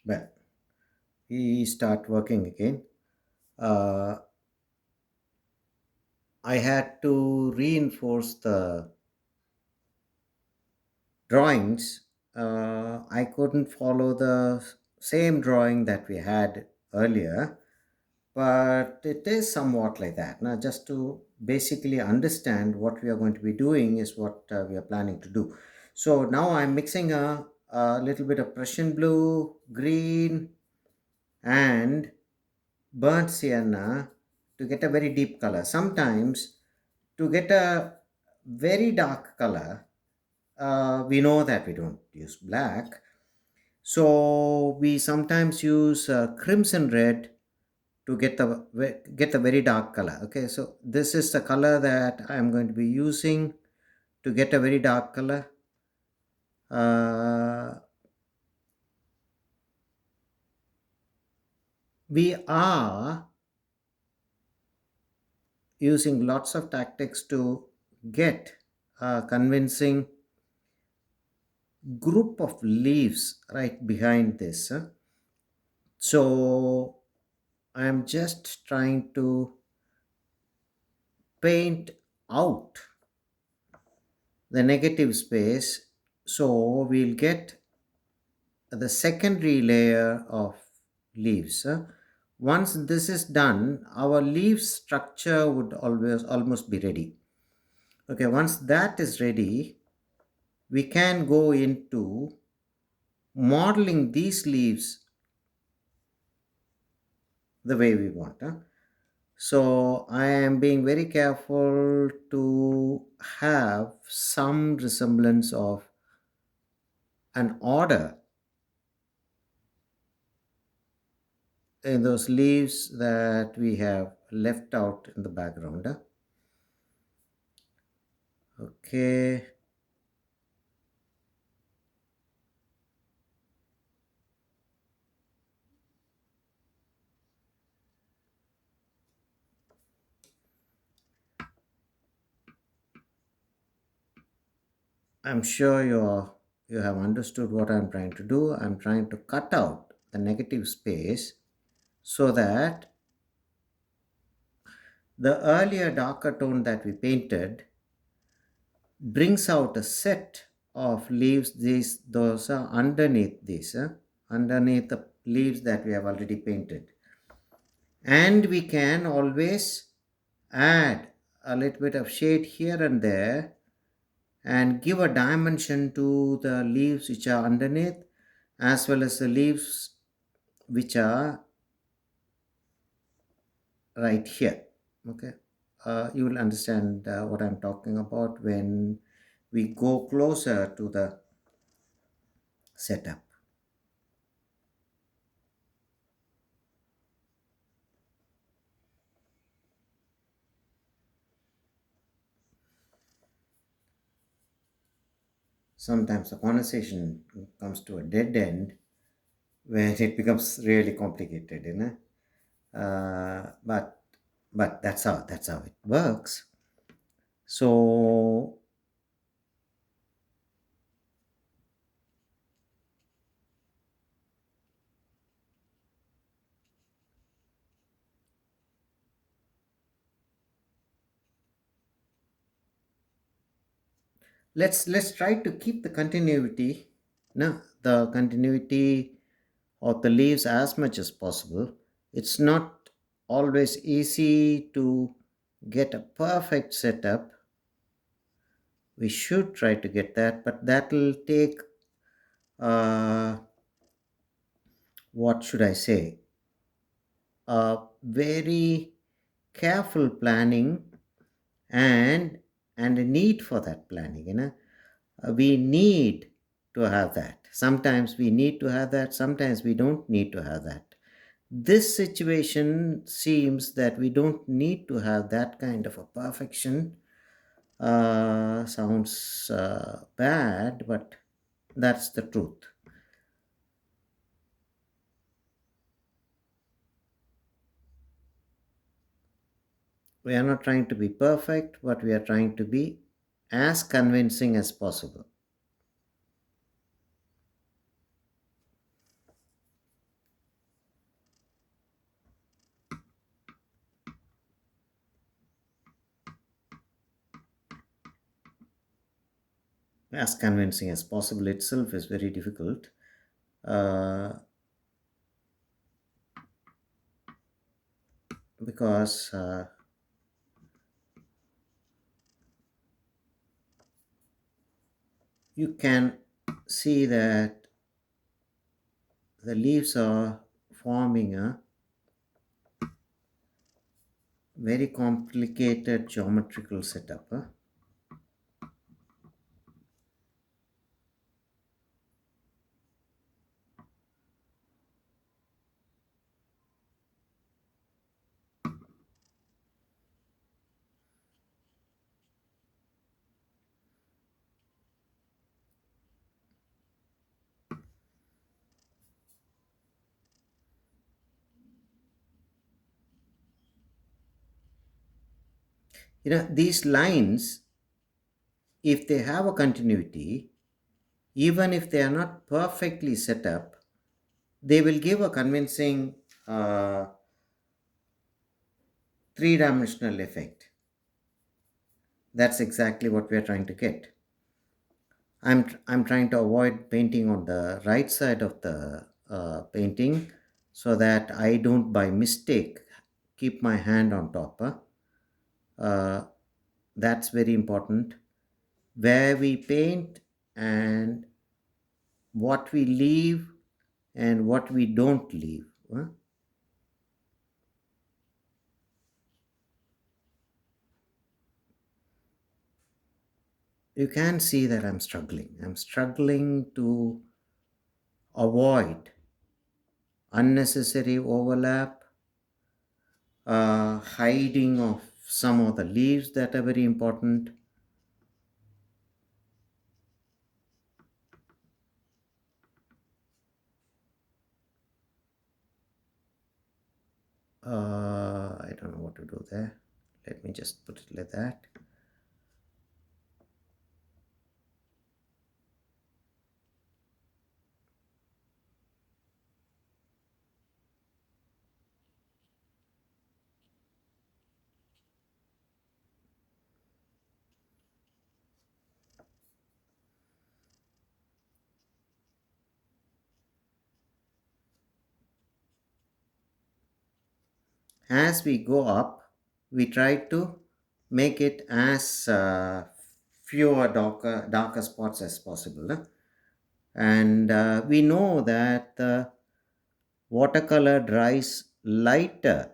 Well, we start working again. Uh, I had to reinforce the drawings. I couldn't follow the same drawing that we had earlier, but it is somewhat like that. Now, just to basically understand what we are going to be doing is what we are planning to do. So now I'm mixing a little bit of Prussian blue, green, and burnt sienna to get a very deep color. Sometimes to get a very dark color, we know that we don't use black. So we sometimes use crimson red to get the very dark color. Okay, so this is the color that I'm going to be using to get a very dark color. Uh, we are using lots of tactics to get a convincing group of leaves right behind this. So I'm just trying to paint out the negative space, so we'll get the secondary layer of leaves. Once this is done, our leaf structure would always almost be ready. Okay, once that is ready, we can go into modeling these leaves the way we want. So I am being very careful to have some resemblance of an order in those leaves that we have left out in the background. Okay, I'm sure you have understood what I'm trying to do. I'm trying to cut out the negative space so that the earlier darker tone that we painted brings out a set of leaves. These those are underneath this, underneath the leaves that we have already painted, and we can always add a little bit of shade here and there and give a dimension to the leaves which are underneath as well as the leaves which are right here. Okay, you will understand what I'm talking about when we go closer to the setup. Sometimes the conversation comes to a dead end when it becomes really complicated, you know. But that's how it works. So let's try to keep the continuity, no, the continuity of the leaves as much as possible. It's not always easy to get a perfect setup. We should try to get that, but that will take uh, what should I say, a very careful planning and a need for that planning, you know. We need to have that. Sometimes we need to have that, sometimes we don't need to have that. This situation seems that we don't need to have that kind of a perfection. Sounds bad, but that's the truth. We are not trying to be perfect, but we are trying to be as convincing as possible. as convincing as possible itself is very difficult. uh, because you can see that the leaves are forming a very complicated geometrical setup. These lines, if they have a continuity, even if they are not perfectly set up, they will give a convincing uh, three-dimensional effect. That's exactly what we are trying to get. I'm trying to avoid painting on the right side of the painting so that I don't by mistake keep my hand on top. Uh, that's very important. Where we paint and what we leave and what we don't leave. You can see that I'm struggling. I'm struggling to avoid unnecessary overlap, hiding of some of the leaves that are very important. I don't know what to do there. Let me just put it like that. As we go up, we try to make it as fewer darker spots as possible. And we know that watercolor dries lighter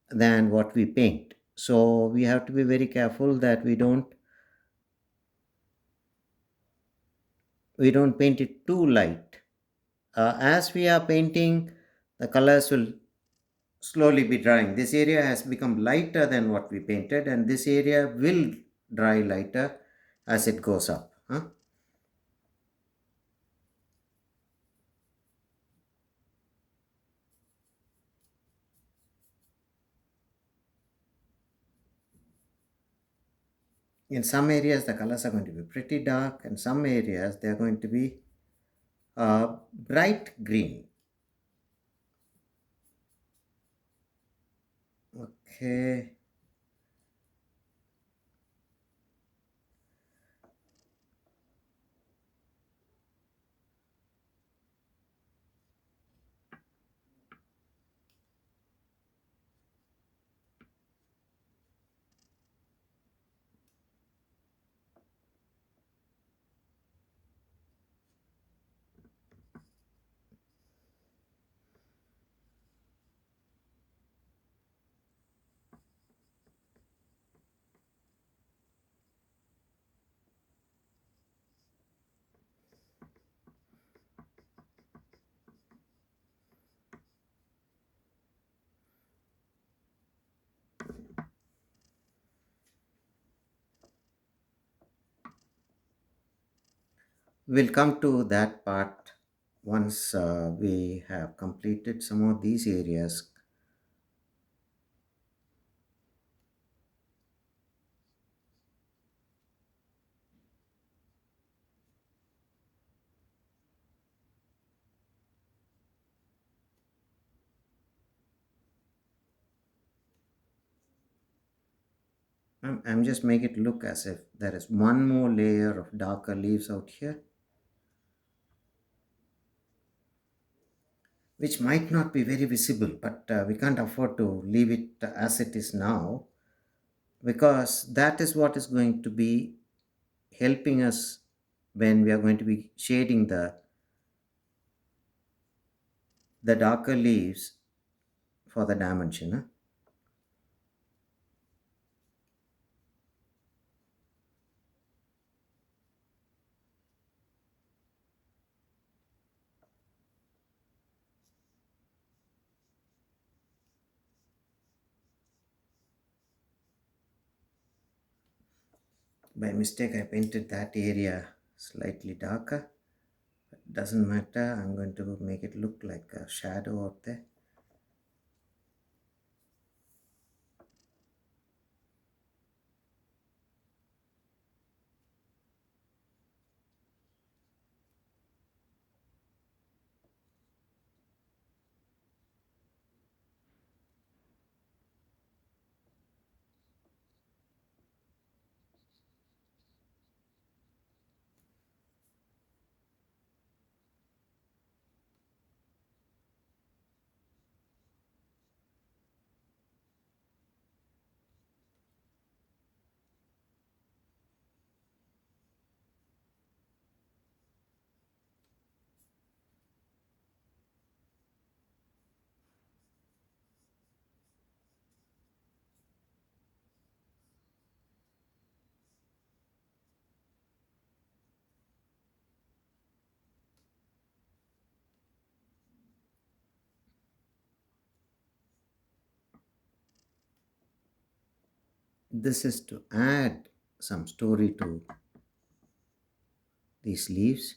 than what we paint. So we have to be very careful that we don't paint it too light. As we are painting, the colors will slowly be drying. This area has become lighter than what we painted, and this area will dry lighter as it goes up. In some areas, the colors are going to be pretty dark, and some areas they are going to be bright green. Okay. We'll come to that part once we have completed some of these areas. I'm just make it look as if there is one more layer of darker leaves out here, which might not be very visible, but we can't afford to leave it as it is now, because that is what is going to be helping us when we are going to be shading the darker leaves for the dimension. Huh? By mistake, I painted that area slightly darker. Doesn't matter. I'm going to make it look like a shadow out there. This is to add some story to these leaves.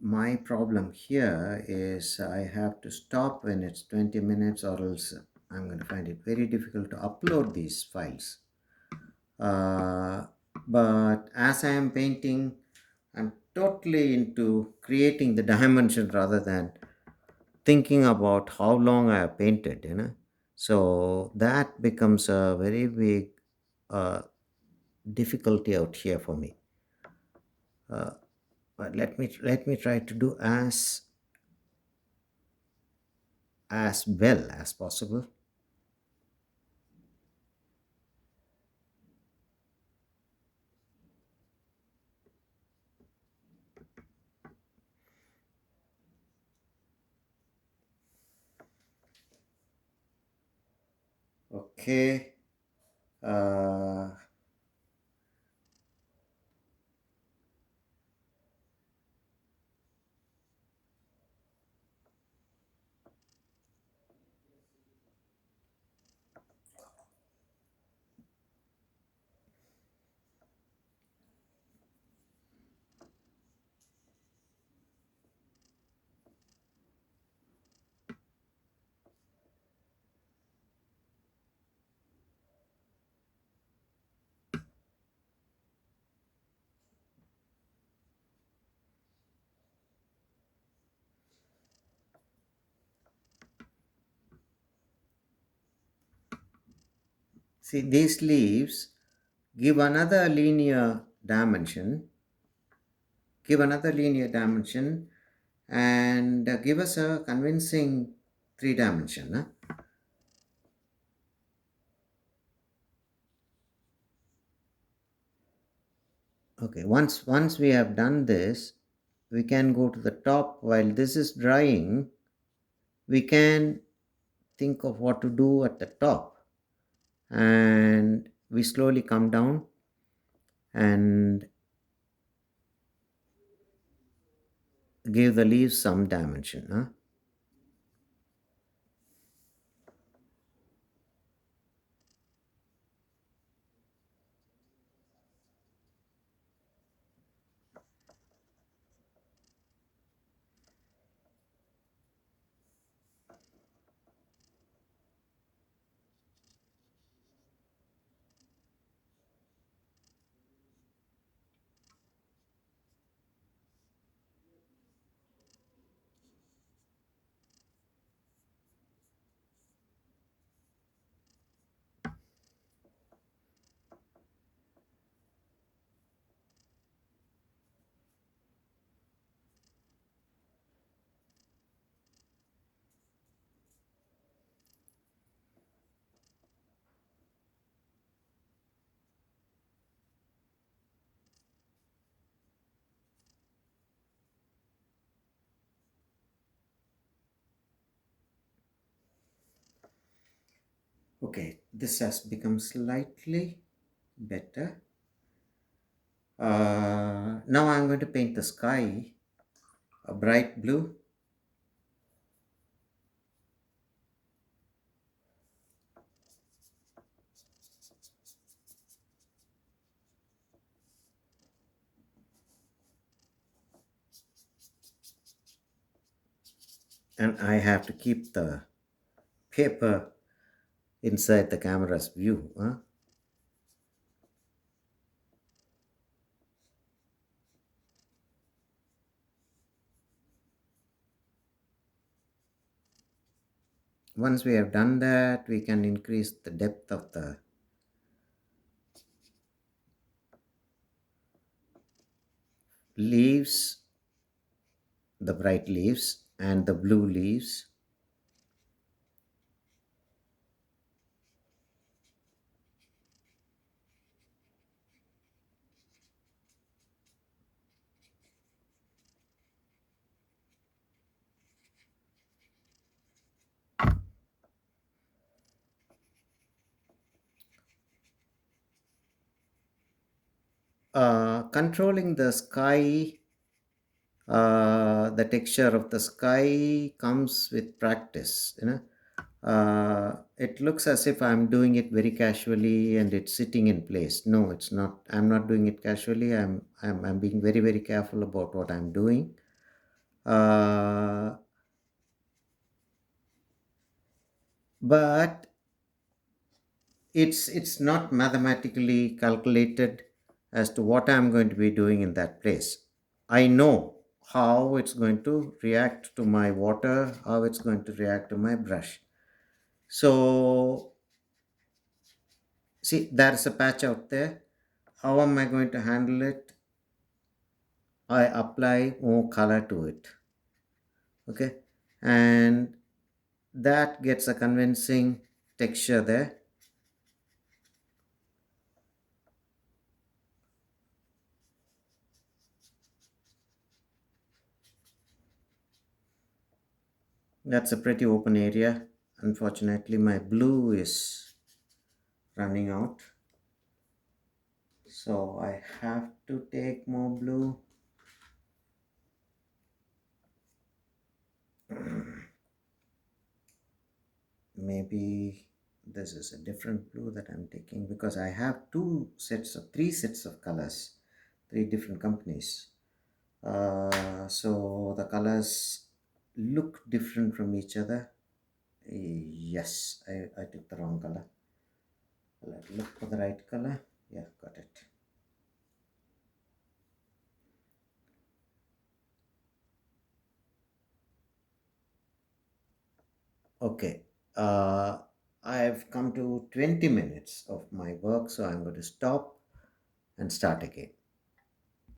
My problem here is I have to stop when it's 20 minutes, or else I'm going to find it very difficult to upload these files. Uh, but as I am painting, I'm totally into creating the dimension rather than thinking about how long I have painted, you know. So that becomes a very big uh, difficulty out here for me. Uh, but let me try to do as well as possible. Okay. Uh, See, these leaves give another linear dimension, and give us a convincing three dimension. Huh? Okay, once we have done this, we can go to the top. While this is drying, we can think of what to do at the top, and we slowly come down and give the leaves some dimension, huh? Okay, this has become slightly better. Now I'm going to paint the sky a bright blue, and I have to keep the paper inside the camera's view, huh? Once we have done that, we can increase the depth of the leaves, the bright leaves, and the blue leaves. Controlling the sky, the texture of the sky comes with practice, you know. It looks as if I'm doing it very casually and it's sitting in place. No, it's not. I'm not doing it casually. I'm being very, very careful about what I'm doing. Uh, but it's not mathematically calculated as to what I'm going to be doing in that place. I know how it's going to react to my water, how it's going to react to my brush. So see, there's a patch out there. How am I going to handle it? I apply more color to it. Okay, and that gets a convincing texture there. That's a pretty open area. Unfortunately, my blue is running out. So I have to take more blue. Maybe this is a different blue that I'm taking because I have three sets of colors, three different companies. So the colors look different from each other. Yes, I took the wrong color. Let's look for the right color. Yeah, got it. Okay. Uh, I've come to 20 minutes of my work, so I'm going to stop and start again.